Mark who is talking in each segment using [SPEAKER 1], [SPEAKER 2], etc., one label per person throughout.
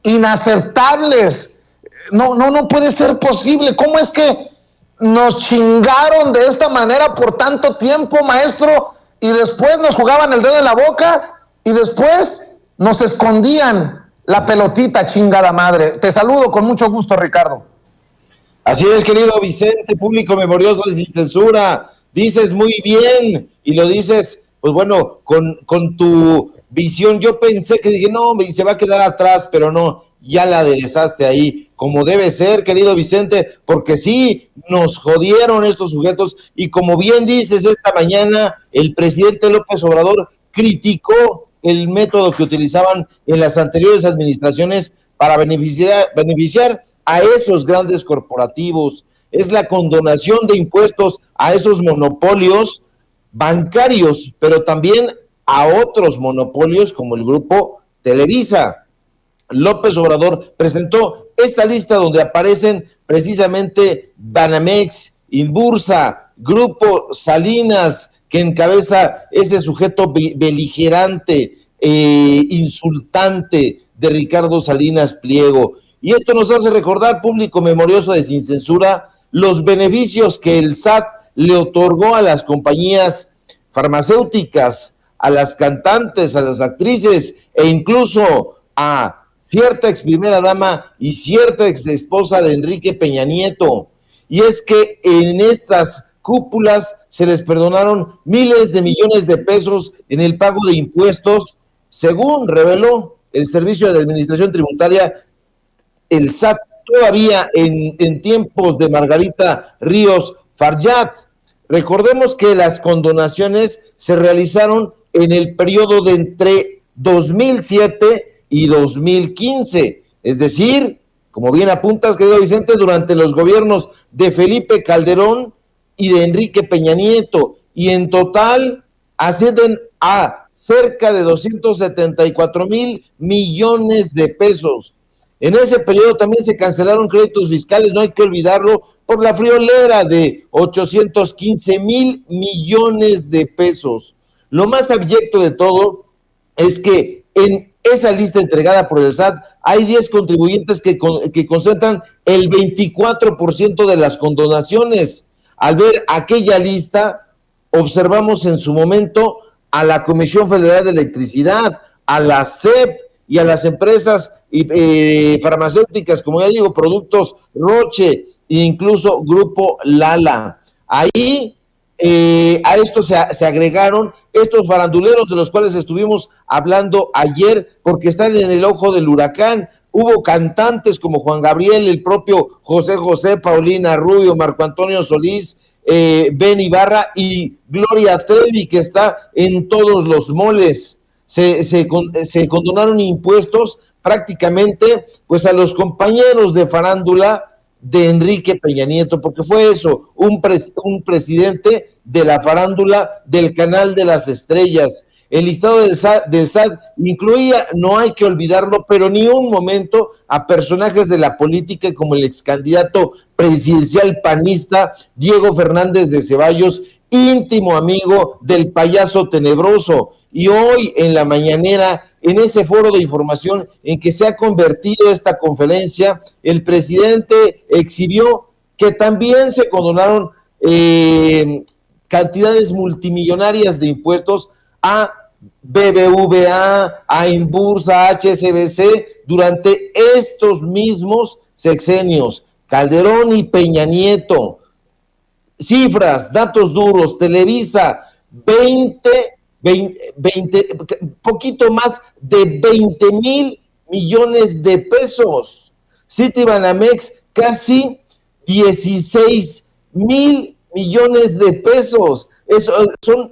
[SPEAKER 1] inaceptables. No puede ser posible. ¿Cómo es que nos chingaron de esta manera por tanto tiempo, maestro? Y después nos jugaban el dedo en la boca y después nos escondían la pelotita, chingada madre. Te saludo con mucho gusto, Ricardo.
[SPEAKER 2] Así es, querido Vicente, público memorioso de Sin Censura. Dices muy bien y lo dices, pues bueno, con tu visión. Yo pensé que dije, no, se va a quedar atrás, pero no, ya la aderezaste ahí, como debe ser, querido Vicente, porque sí, nos jodieron estos sujetos, y como bien dices, esta mañana el presidente López Obrador criticó el método que utilizaban en las anteriores administraciones para beneficiar a esos grandes corporativos. Es la condonación de impuestos a esos monopolios bancarios, pero también a otros monopolios como el grupo Televisa. López Obrador presentó esta lista donde aparecen precisamente Banamex, Inbursa, Grupo Salinas, que encabeza ese sujeto beligerante, insultante de Ricardo Salinas Pliego. Y esto nos hace recordar, público memorioso de Sin Censura, los beneficios que el SAT le otorgó a las compañías farmacéuticas, a las cantantes, a las actrices e incluso a cierta ex primera dama y cierta ex esposa de Enrique Peña Nieto. Y es que en estas cúpulas se les perdonaron miles de millones de pesos en el pago de impuestos, según reveló el Servicio de Administración Tributaria, el SAT, todavía en tiempos de Margarita Ríos Farjat. Recordemos que las condonaciones se realizaron en el periodo de entre 2007 y 2015, es decir, como bien apuntas, querido Vicente, durante los gobiernos de Felipe Calderón y de Enrique Peña Nieto, y en total ascienden a cerca de 274,000 millones de pesos. En ese periodo también se cancelaron créditos fiscales, no hay que olvidarlo, por la friolera de 815,000 millones de pesos. Lo más abyecto de todo es que en esa lista entregada por el SAT hay 10 contribuyentes que concentran el 24% de las condonaciones. Al ver aquella lista, observamos en su momento a la Comisión Federal de Electricidad, a la SEP y a las empresas farmacéuticas, como ya digo, Productos Roche e incluso Grupo Lala. Ahí a esto se agregaron estos faranduleros de los cuales estuvimos hablando ayer, porque están en el ojo del huracán. Hubo cantantes como Juan Gabriel, el propio José José, Paulina Rubio, Marco Antonio Solís, Ben Ibarra y Gloria Trevi, que está en todos los moles. Se condonaron impuestos prácticamente pues a los compañeros de farándula de Enrique Peña Nieto, porque fue eso, un presidente de la farándula del Canal de las Estrellas. El listado del SAT incluía, no hay que olvidarlo, pero ni un momento, a personajes de la política como el ex candidato presidencial panista Diego Fernández de Ceballos, íntimo amigo del payaso tenebroso. Y hoy en la mañanera, en ese foro de información en que se ha convertido esta conferencia, el presidente exhibió que también se condonaron cantidades multimillonarias de impuestos a BBVA, a Inbursa, a HSBC, durante estos mismos sexenios, Calderón y Peña Nieto. Cifras, datos duros, Televisa, poquito más de 20,000 millones de pesos. Citibanamex, casi 16,000 millones de pesos.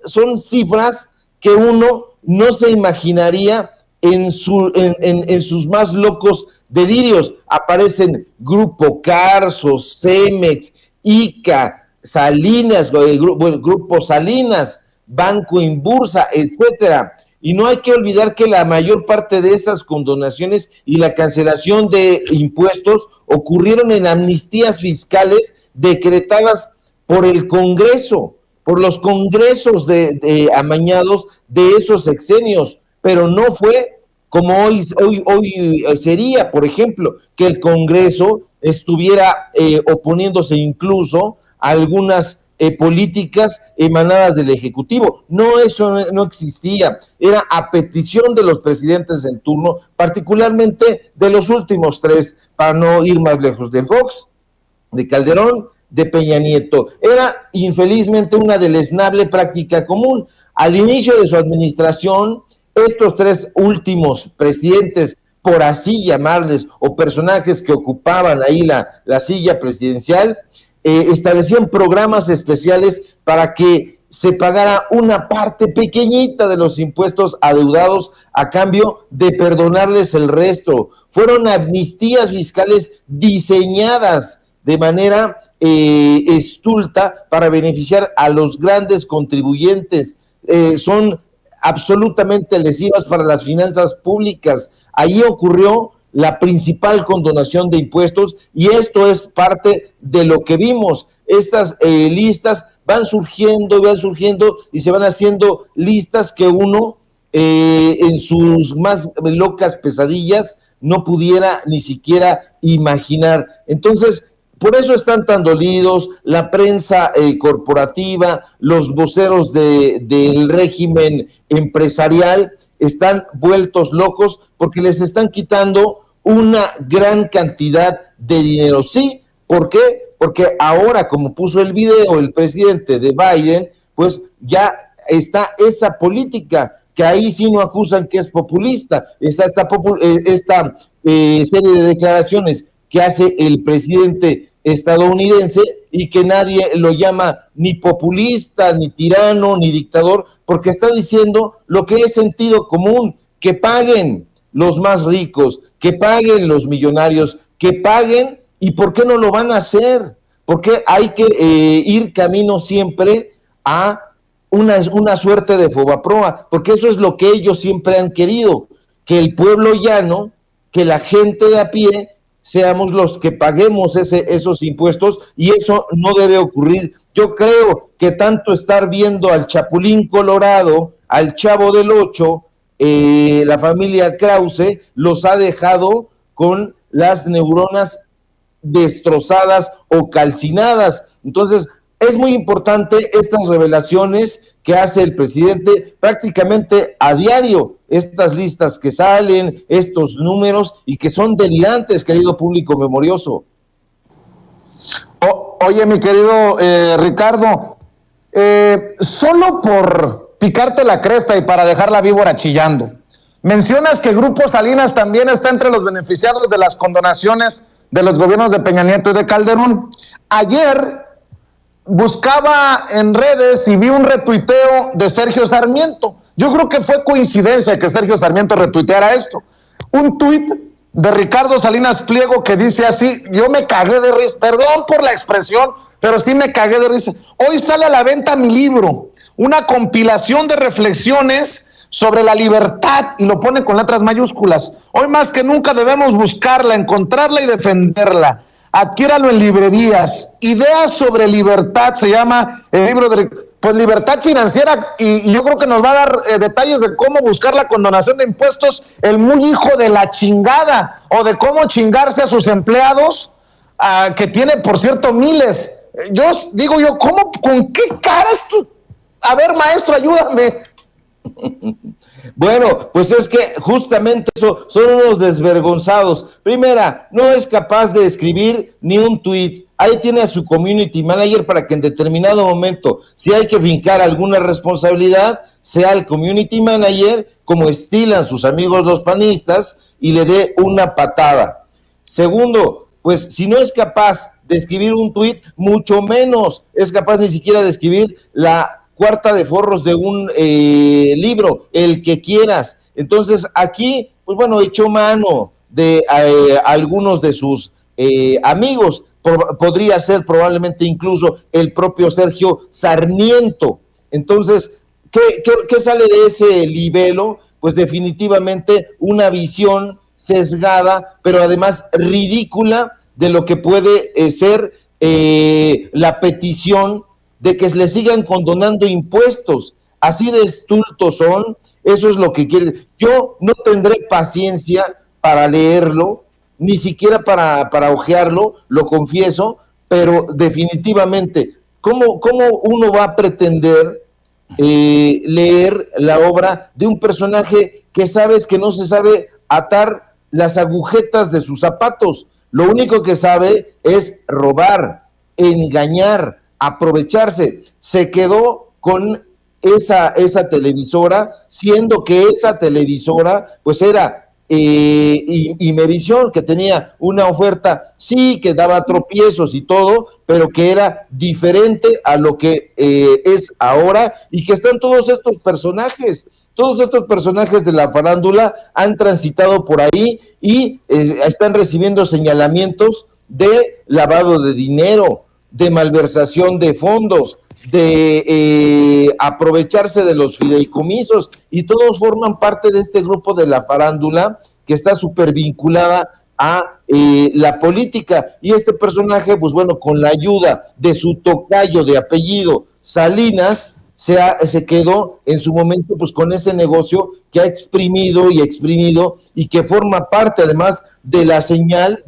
[SPEAKER 2] Son cifras que uno no se imaginaría en sus más locos delirios. Aparecen Grupo Carso, Cemex, ICA, Salinas, Grupo Salinas, Banco Inbursa, etcétera. Y no hay que olvidar que la mayor parte de esas condonaciones y la cancelación de impuestos ocurrieron en amnistías fiscales decretadas por el Congreso, por los congresos amañados de esos sexenios, pero no fue como hoy sería, por ejemplo, que el Congreso estuviera oponiéndose incluso a algunas políticas emanadas del Ejecutivo. No, eso no existía. Era a petición de los presidentes en turno, particularmente de los últimos tres, para no ir más lejos, de Fox, de Calderón, de Peña Nieto. Era infelizmente una deleznable práctica común. Al inicio de su administración, estos tres últimos presidentes, por así llamarles, o personajes que ocupaban ahí la silla presidencial, establecían programas especiales para que se pagara una parte pequeñita de los impuestos adeudados a cambio de perdonarles el resto. Fueron amnistías fiscales diseñadas de manera estulta para beneficiar a los grandes contribuyentes. Son absolutamente lesivas para las finanzas públicas. Allí ocurrió la principal condonación de impuestos y esto es parte de lo que vimos. Estas listas van surgiendo y se van haciendo listas que uno en sus más locas pesadillas no pudiera ni siquiera imaginar. Entonces, por eso están tan dolidos la prensa corporativa, los voceros del régimen empresarial están vueltos locos porque les están quitando una gran cantidad de dinero. Sí, ¿por qué? Porque ahora, como puso el video el presidente de Biden, pues ya está esa política, que ahí sí no acusan que es populista. Está esta serie de declaraciones que hace el presidente estadounidense y que nadie lo llama ni populista, ni tirano, ni dictador, porque está diciendo lo que es sentido común, que paguen los más ricos, que paguen los millonarios, que paguen. ¿Y por qué no lo van a hacer? Porque hay que ir camino siempre a una suerte de fobaproa, porque eso es lo que ellos siempre han querido, que el pueblo llano, que la gente de a pie, seamos los que paguemos esos impuestos, y eso no debe ocurrir. Yo creo que tanto estar viendo al Chapulín Colorado, al Chavo del Ocho, la familia Krause, los ha dejado con las neuronas destrozadas o calcinadas. Entonces, es muy importante estas revelaciones que hace el presidente prácticamente a diario, estas listas que salen, estos números, y que son delirantes, querido público memorioso.
[SPEAKER 1] Oye, mi querido Ricardo, solo por picarte la cresta y para dejar la víbora chillando, mencionas que Grupo Salinas también está entre los beneficiados de las condonaciones de los gobiernos de Peña Nieto y de Calderón. Ayer buscaba en redes y vi un retuiteo de Sergio Sarmiento. Yo creo que fue coincidencia que Sergio Sarmiento retuiteara esto. Un tuit de Ricardo Salinas Pliego que dice así, yo me cagué de risa, perdón por la expresión, pero sí me cagué de risa. Hoy sale a la venta mi libro, una compilación de reflexiones sobre la libertad, y lo pone con letras mayúsculas. Hoy más que nunca debemos buscarla, encontrarla y defenderla. Adquiéralo en librerías. Ideas sobre libertad se llama el libro de libertad financiera, y yo creo que nos va a dar detalles de cómo buscar la condonación de impuestos el muy hijo de la chingada, o de cómo chingarse a sus empleados, que tiene, por cierto, miles. Yo digo, ¿con qué caras tú? A ver, maestro, ayúdame.
[SPEAKER 2] Bueno, pues es que justamente eso, son unos desvergonzados. Primera, no es capaz de escribir ni un tuit. Ahí tiene a su community manager para que en determinado momento, si hay que fincar alguna responsabilidad, sea el community manager, como estilan sus amigos los panistas, y le dé una patada. Segundo, pues si no es capaz de escribir un tuit, mucho menos es capaz ni siquiera de escribir la cuarta de forros de un libro, el que quieras. Entonces aquí, pues bueno, echó mano de algunos de sus amigos. Podría ser probablemente incluso el propio Sergio Sarmiento. Entonces, ¿qué sale de ese libelo? Pues definitivamente una visión sesgada, pero además ridícula, de lo que puede ser la petición de que le sigan condonando impuestos. Así de estultos son. Eso es lo que quiere. Yo no tendré paciencia para leerlo, ni siquiera para hojearlo, lo confieso, pero definitivamente, ¿cómo uno va a pretender leer la obra de un personaje que sabes que no se sabe atar las agujetas de sus zapatos? Lo único que sabe es robar, engañar, aprovecharse. Se quedó con esa televisora, siendo que esa televisora pues era Imevisión, que tenía una oferta, sí, que daba tropiezos y todo, pero que era diferente a lo que es ahora, y que están todos estos personajes de la farándula han transitado por ahí y están recibiendo señalamientos de lavado de dinero, de malversación de fondos, de aprovecharse de los fideicomisos, y todos forman parte de este grupo de la farándula que está súper vinculada a la política. Y este personaje, pues bueno, con la ayuda de su tocayo de apellido Salinas, se quedó en su momento pues con ese negocio que ha exprimido y que forma parte además de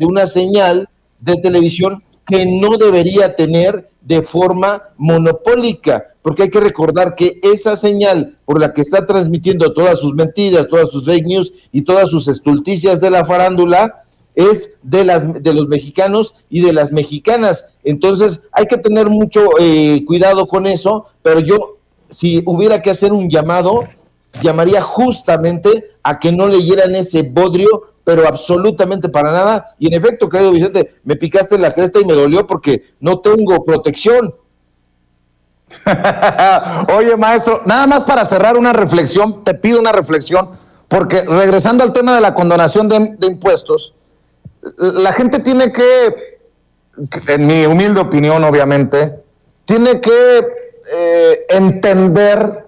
[SPEAKER 2] una señal de televisión que no debería tener de forma monopólica, porque hay que recordar que esa señal por la que está transmitiendo todas sus mentiras, todas sus fake news y todas sus estulticias de la farándula es de los mexicanos y de las mexicanas. Entonces hay que tener mucho cuidado con eso, pero yo, si hubiera que hacer un llamado, llamaría justamente a que no leyeran ese bodrio, pero absolutamente para nada. Y en efecto, querido Vicente, me picaste en la cresta y me dolió porque no tengo protección.
[SPEAKER 1] Oye, maestro, nada más para cerrar una reflexión, te pido una reflexión, porque regresando al tema de la condonación de impuestos, la gente tiene que, en mi humilde opinión obviamente, tiene que entender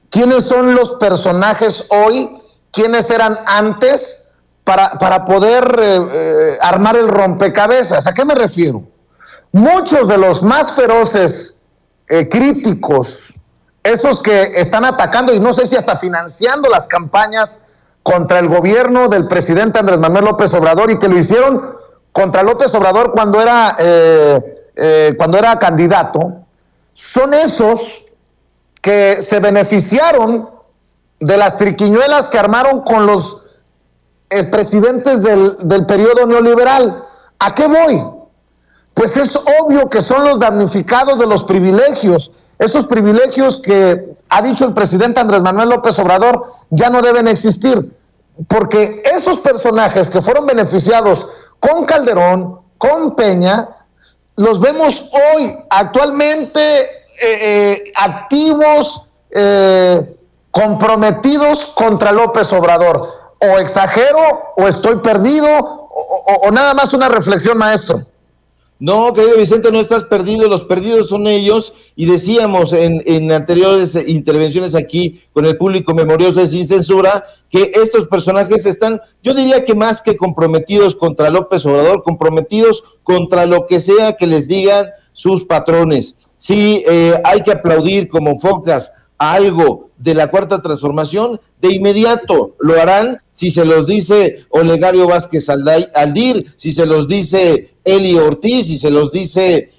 [SPEAKER 1] quiénes son los personajes hoy, quiénes eran antes, para poder armar el rompecabezas. ¿A qué me refiero? Muchos de los más feroces críticos, esos que están atacando y no sé si hasta financiando las campañas contra el gobierno del presidente Andrés Manuel López Obrador, y que lo hicieron contra López Obrador cuando era candidato, son esos que se beneficiaron de las triquiñuelas que armaron con los presidentes del periodo neoliberal. ¿A qué voy? Pues es obvio que son los damnificados de los privilegios, esos privilegios que ha dicho el presidente Andrés Manuel López Obrador ya no deben existir, porque esos personajes que fueron beneficiados con Calderón, con Peña, los vemos hoy actualmente activos, comprometidos contra López Obrador. O exagero, o estoy perdido, o nada más una reflexión, maestro.
[SPEAKER 2] No, querido Vicente, no estás perdido, los perdidos son ellos, y decíamos en anteriores intervenciones aquí con el público memorioso de Sin Censura, que estos personajes están, yo diría que más que comprometidos contra López Obrador, comprometidos contra lo que sea que les digan sus patrones. Sí, hay que aplaudir como focas a algo de la Cuarta Transformación, de inmediato lo harán si se los dice Olegario Vázquez Aldir, si se los dice Eli Ortiz, si se los dice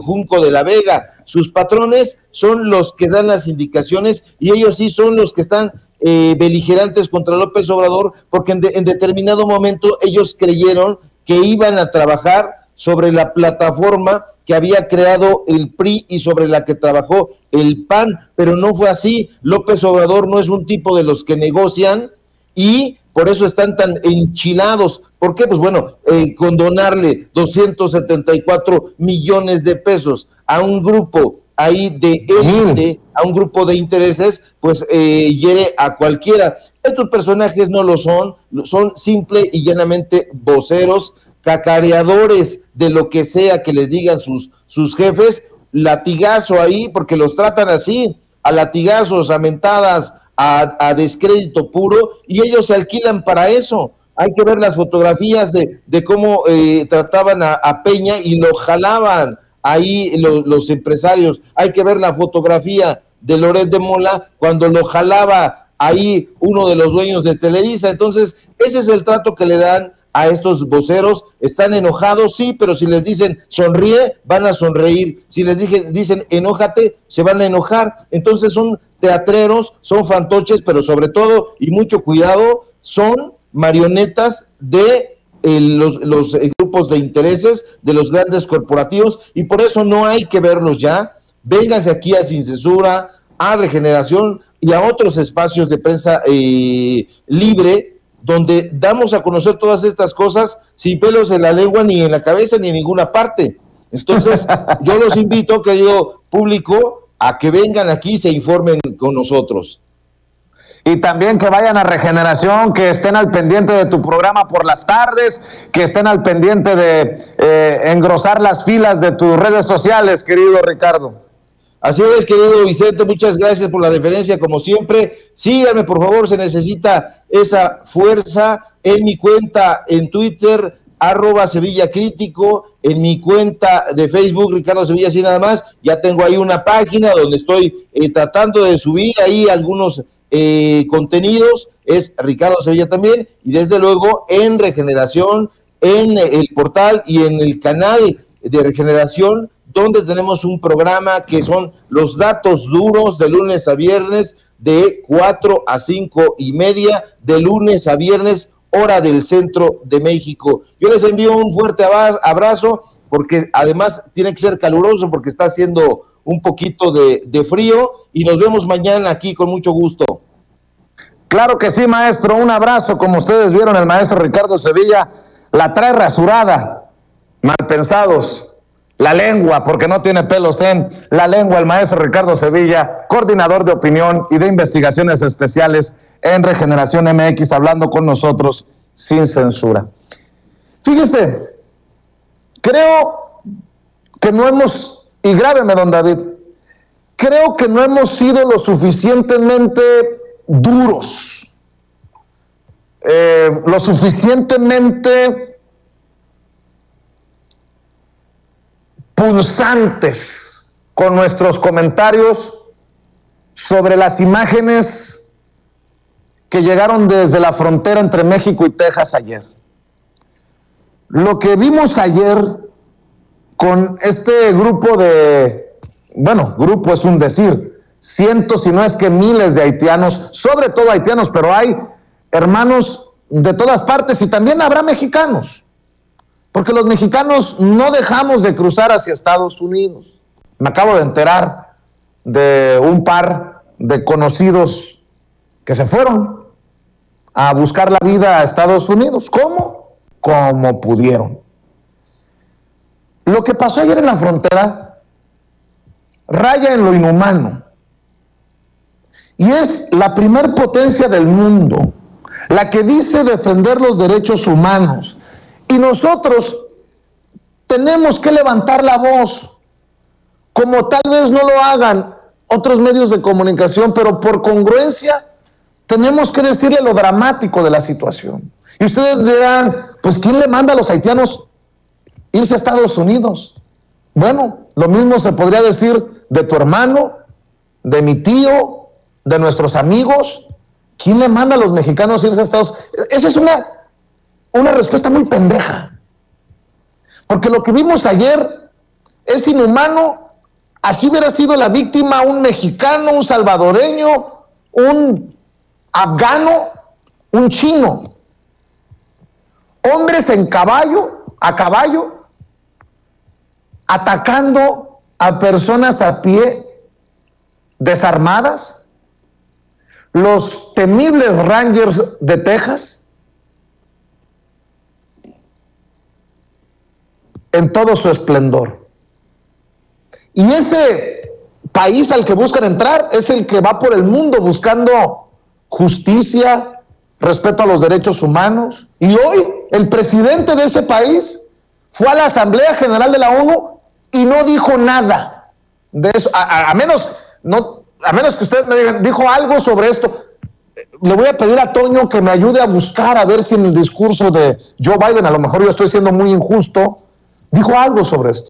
[SPEAKER 2] Junco de la Vega. Sus patrones son los que dan las indicaciones, y ellos sí son los que están beligerantes contra López Obrador, porque en determinado momento ellos creyeron que iban a trabajar sobre la plataforma que había creado el PRI y sobre la que trabajó el PAN, pero no fue así. López Obrador no es un tipo de los que negocian, y por eso están tan enchilados. ¿Por qué? Pues bueno, condonarle 274 millones de pesos a un grupo ahí de élite, a un grupo de intereses, pues hiere a cualquiera. Estos personajes no lo son simple y llanamente voceros, cacareadores de lo que sea que les digan sus jefes, latigazo ahí, porque los tratan así, a latigazos, a mentadas, a descrédito puro, y ellos se alquilan para eso. Hay que ver las fotografías de cómo trataban a Peña y lo jalaban ahí los empresarios. Hay que ver la fotografía de Loret de Mola cuando lo jalaba ahí uno de los dueños de Televisa. Entonces, ese es el trato que le dan a estos voceros. Están enojados, sí, pero si les dicen sonríe, van a sonreír. Si les dicen enójate, se van a enojar. Entonces son teatreros, son fantoches, pero sobre todo, y mucho cuidado, son marionetas de los grupos de intereses, de los grandes corporativos, y por eso no hay que verlos ya. Vénganse aquí a Sin Censura, a Regeneración y a otros espacios de prensa libre, donde damos a conocer todas estas cosas sin pelos en la lengua, ni en la cabeza, ni en ninguna parte. Entonces, yo los invito, querido público, a que vengan aquí y se informen con nosotros.
[SPEAKER 1] Y también que vayan a Regeneración, que estén al pendiente de tu programa por las tardes, que estén al pendiente de engrosar las filas de tus redes sociales, querido Ricardo.
[SPEAKER 2] Así es, querido Vicente, muchas gracias por la deferencia, como siempre. Síganme, por favor, se necesita esa fuerza en mi cuenta en Twitter, @SevillaCrítico, en mi cuenta de Facebook, Ricardo Sevilla, así nada más. Ya tengo ahí una página donde estoy tratando de subir ahí algunos contenidos, es Ricardo Sevilla también, y desde luego en Regeneración, en el portal y en el canal de Regeneración, donde tenemos un programa que son los datos duros de lunes a viernes de 4 a 5:30, de lunes a viernes, hora del centro de México. Yo les envío un fuerte abrazo, porque además tiene que ser caluroso porque está haciendo un poquito de frío, y nos vemos mañana aquí con mucho gusto.
[SPEAKER 1] Claro que sí, maestro, un abrazo. Como ustedes vieron, el maestro Ricardo Sevilla la trae rasurada, mal pensados. La lengua, porque no tiene pelos en la lengua, el maestro Ricardo Sevilla, coordinador de opinión y de investigaciones especiales en Regeneración MX, hablando con nosotros sin censura. Fíjese, creo que no hemos, y grábeme, don David, creo que no hemos sido lo suficientemente duros, lo suficientemente punzantes con nuestros comentarios sobre las imágenes que llegaron desde la frontera entre México y Texas ayer. Lo que vimos ayer con este grupo grupo es un decir, cientos, si no es que miles de haitianos, sobre todo haitianos, pero hay hermanos de todas partes y también habrá mexicanos. Porque los mexicanos no dejamos de cruzar hacia Estados Unidos. Me acabo de enterar de un par de conocidos que se fueron a buscar la vida a Estados Unidos. ¿Cómo? Como pudieron. Lo que pasó ayer en la frontera raya en lo inhumano. Y es la primer potencia del mundo, la que dice defender los derechos humanos. Y nosotros tenemos que levantar la voz, como tal vez no lo hagan otros medios de comunicación, pero por congruencia tenemos que decirle lo dramático de la situación. Y ustedes dirán, pues ¿quién le manda a los haitianos irse a Estados Unidos? Bueno, lo mismo se podría decir de tu hermano, de mi tío, de nuestros amigos. ¿Quién le manda a los mexicanos irse a Estados Unidos? Esa es una respuesta muy pendeja, porque lo que vimos ayer es inhumano. Así hubiera sido la víctima un mexicano, un salvadoreño, un afgano, un chino. Hombres a caballo, atacando a personas a pie, desarmadas. Los temibles Rangers de Texas, en todo su esplendor. Y ese país al que buscan entrar es el que va por el mundo buscando justicia, respeto a los derechos humanos. Y hoy el presidente de ese país fue a la Asamblea General de la ONU y no dijo nada de eso, a menos que ustedes me digan, dijo algo sobre esto. Le voy a pedir a Toño que me ayude a buscar, a ver si en el discurso de Joe Biden, a lo mejor yo estoy siendo muy injusto, dijo algo sobre esto.